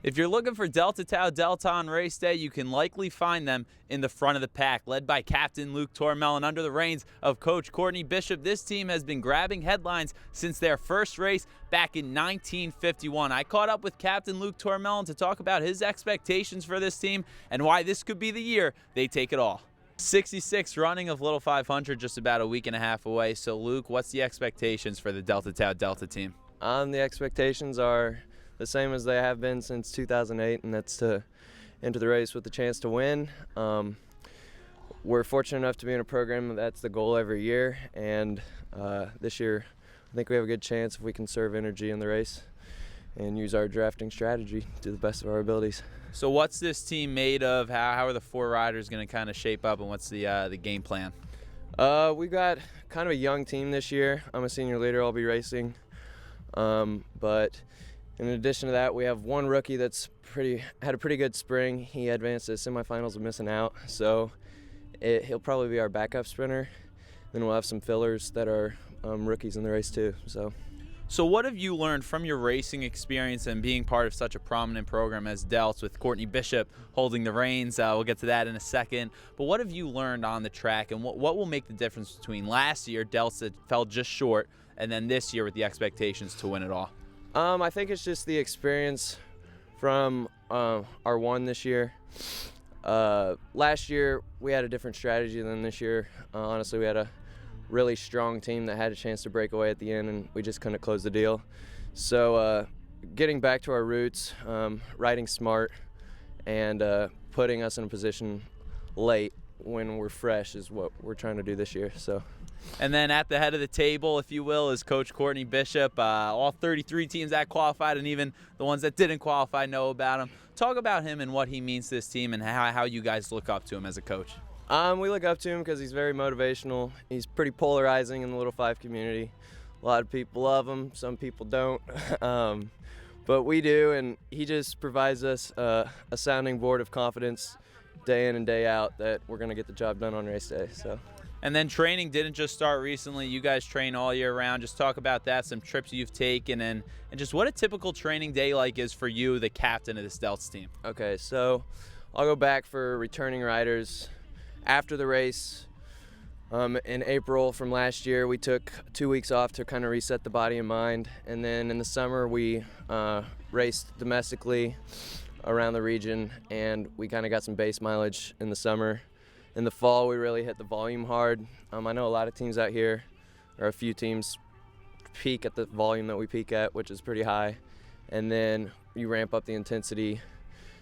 If you're looking for Delta Tau Delta on race day, you can likely find them in the front of the pack. Led by Captain Luke Tormel and under the reins of Coach Courtney Bishop, this team has been grabbing headlines since their first race back in 1951. I caught up with Captain Luke Tormel to talk about his expectations for this team and why this could be the year they take it all. 66 running of Little 500, just about a week and a half away. So Luke, what's the expectations for the Delta Tau Delta team? The expectations are the same as they have been since 2008, and that's to enter the race with the chance to win. We're fortunate enough to be in a program that's the goal every year, and this year I think we have a good chance if we conserve energy in the race and use our drafting strategy to the best of our abilities. So what's this team made of? How are the four riders going to kind of shape up, and what's the game plan? We've got kind of a young team this year. I'm a senior leader. I'll be racing. But in addition to that, we have one rookie that's had a pretty good spring. He advanced to semifinals of missing out, so he'll probably be our backup sprinter. Then we'll have some fillers that are rookies in the race too. So what have you learned from your racing experience and being part of such a prominent program as Delts with Courtney Bishop holding the reins? We'll get to that in a second. But what have you learned on the track, and what will make the difference between last year, Delts that fell just short, and then this year with the expectations to win it all? I think it's just the experience from our one this year. Last year we had a different strategy than this year. Honestly, we had a really strong team that had a chance to break away at the end, and we just couldn't close the deal. So getting back to our roots, riding smart, and putting us in a position late when we're fresh is what we're trying to do this year. And then at the head of the table, if you will, is Coach Courtney Bishop. All 33 teams that qualified and even the ones that didn't qualify know about him. Talk about him and what he means to this team and how you guys look up to him as a coach. We look up to him because he's very motivational. He's pretty polarizing in the Little 5 community. A lot of people love him, some people don't. But we do, and he just provides us a sounding board of confidence day in and day out that we're going to get the job done on race day. And then training didn't just start recently. You guys train all year round. Just talk about that, some trips you've taken, and just what a typical training day like is for you, the captain of this Delts team. Okay, so I'll go back for returning riders. After the race in April from last year, we took 2 weeks off to kind of reset the body and mind. And then in the summer, we raced domestically around the region, and we kind of got some base mileage in the summer. In the fall, we really hit the volume hard. I know a lot of teams out here, or a few teams, peak at the volume that we peak at, which is pretty high. And then you ramp up the intensity.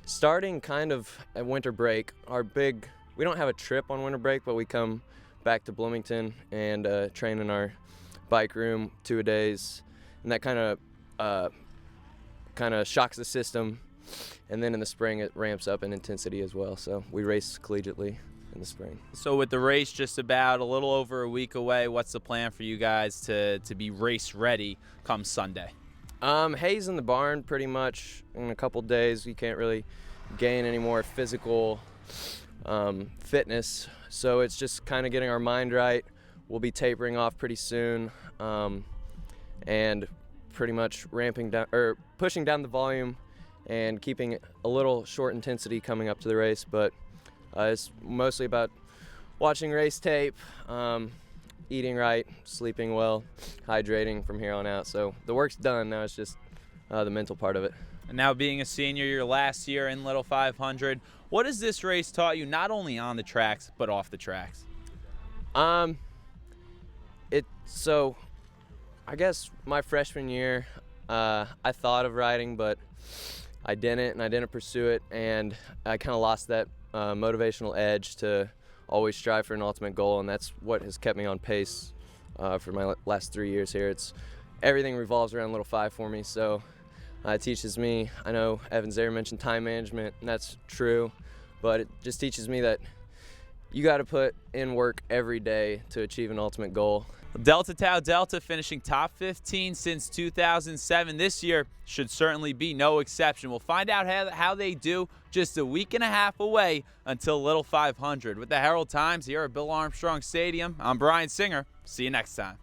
Starting kind of at winter break, we don't have a trip on winter break, but we come back to Bloomington and train in our bike room 2 days. And that kind of shocks the system. And then in the spring, it ramps up in intensity as well. So we race collegiately in the spring. So with the race just about a little over a week away, what's the plan for you guys to be race ready come Sunday? Hay's in the barn pretty much in a couple days. You can't really gain any more physical fitness, so it's just kind of getting our mind right. We'll be tapering off pretty soon, and pretty much ramping down or pushing down the volume and keeping a little short intensity coming up to the race, but it's mostly about watching race tape, eating right, sleeping well, hydrating from here on out. So the work's done. Now it's just the mental part of it. And now being a senior, your last year in Little 500, what has this race taught you, not only on the tracks, but off the tracks? So I guess my freshman year, I thought of riding, but I didn't pursue it, and I kind of lost that motivational edge to always strive for an ultimate goal, and that's what has kept me on pace for my last 3 years here. Everything revolves around Little 5 for me, so it teaches me, I know Evan Zaire mentioned time management, and that's true, but it just teaches me that you got to put in work every day to achieve an ultimate goal. Delta Tau Delta finishing top 15 since 2007. This year should certainly be no exception. We'll find out how they do just a week and a half away until Little 500. With the Herald Times here at Bill Armstrong Stadium, I'm Brian Singer. See you next time.